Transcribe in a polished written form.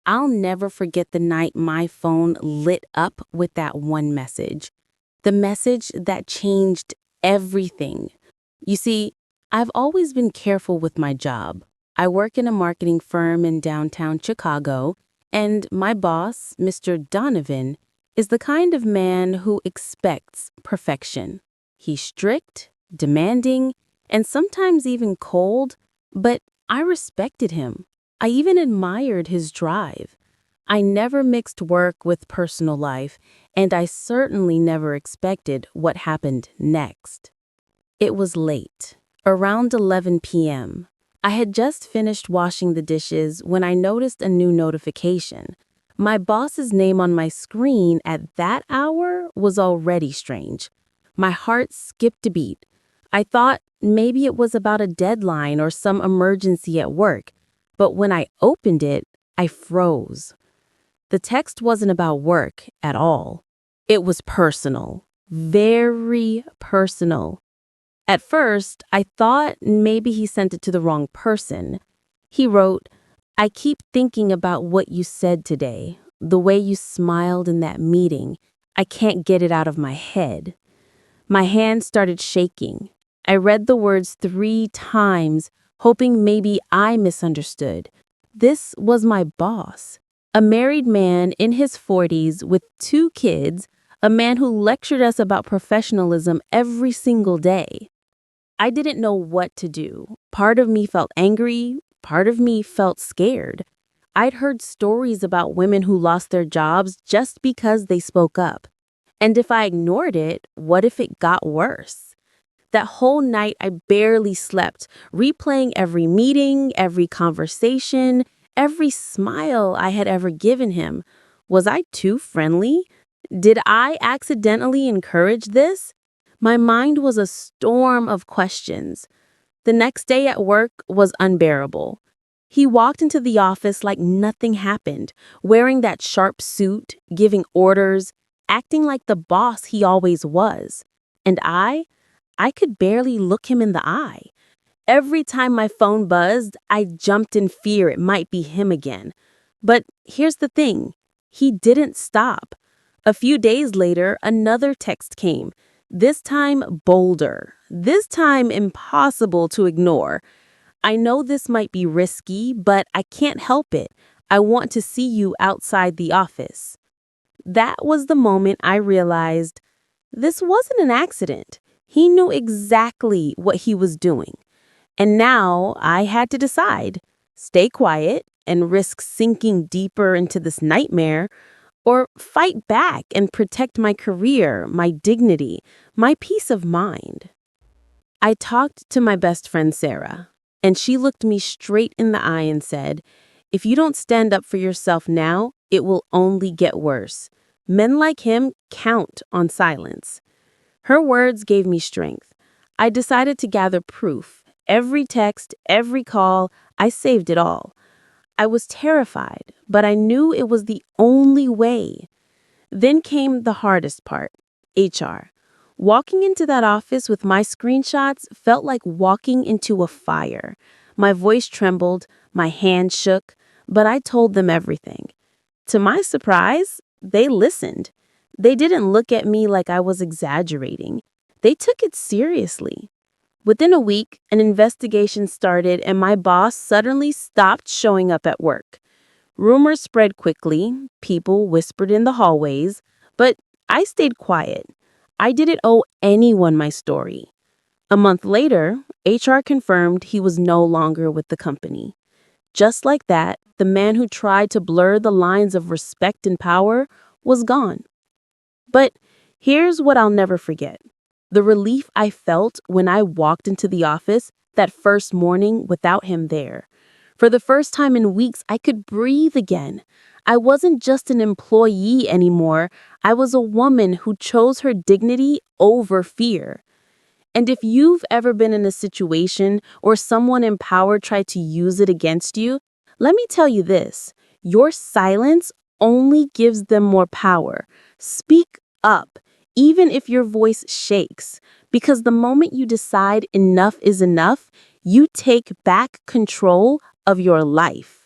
I'll never forget the night my phone lit up with that one message. The message that changed everything. You see, I've always been careful with my job. I work in a marketing firm in downtown Chicago, and my boss, Mr. Donovan, is the kind of man who expects perfection. He's strict, demanding, and sometimes even cold, but I respected him. I even admired his drive. I never mixed work with personal life, and I certainly never expected what happened next. It was late, around 11 p.m. I had just finished washing the dishes when I noticed a new notification. My boss's name on my screen at that hour was already strange. My heart skipped a beat. I thought maybe it was about a deadline or some emergency at work, but when I opened it, I froze. The text wasn't about work at all. It was personal, very personal. At first, I thought maybe he sent it to the wrong person. He wrote, "I keep thinking about what you said today, the way you smiled in that meeting. I can't get it out of my head." My hand started shaking. I read the words 3 times, hoping maybe I misunderstood. This was my boss, a married man in his 40s with 2 kids, a man who lectured us about professionalism every single day. I didn't know what to do. Part of me felt angry, part of me felt scared. I'd heard stories about women who lost their jobs just because they spoke up. And if I ignored it, what if it got worse? That whole night, I barely slept, replaying every meeting, every conversation, every smile I had ever given him. Was I too friendly? Did I accidentally encourage this? My mind was a storm of questions. The next day at work was unbearable. He walked into the office like nothing happened, wearing that sharp suit, giving orders, acting like the boss he always was. And I could barely look him in the eye. Every time my phone buzzed, I jumped in fear it might be him again. But here's the thing, he didn't stop. A few days later, another text came. This time bolder, this time impossible to ignore. "I know this might be risky, but I can't help it. I want to see you outside the office." That was the moment I realized this wasn't an accident. He knew exactly what he was doing. And now I had to decide, stay quiet and risk sinking deeper into this nightmare, or fight back and protect my career, my dignity, my peace of mind. I talked to my best friend Sarah, and she looked me straight in the eye and said, "If you don't stand up for yourself now, it will only get worse. Men like him count on silence." Her words gave me strength. I decided to gather proof. Every text, every call, I saved it all. I was terrified, but I knew it was the only way. Then came the hardest part, HR. Walking into that office with my screenshots felt like walking into a fire. My voice trembled, my hand shook, but I told them everything. To my surprise, they listened. They didn't look at me like I was exaggerating. They took it seriously. Within a week, an investigation started and my boss suddenly stopped showing up at work. Rumors spread quickly, people whispered in the hallways, but I stayed quiet. I didn't owe anyone my story. A month later, HR confirmed he was no longer with the company. Just like that, the man who tried to blur the lines of respect and power was gone. But here's what I'll never forget. The relief I felt when I walked into the office that first morning without him there. For the first time in weeks, I could breathe again. I wasn't just an employee anymore. I was a woman who chose her dignity over fear. And if you've ever been in a situation or someone in power tried to use it against you, let me tell you this. Your silence only gives them more power. Speak up, even if your voice shakes, because the moment you decide enough is enough, you take back control of your life.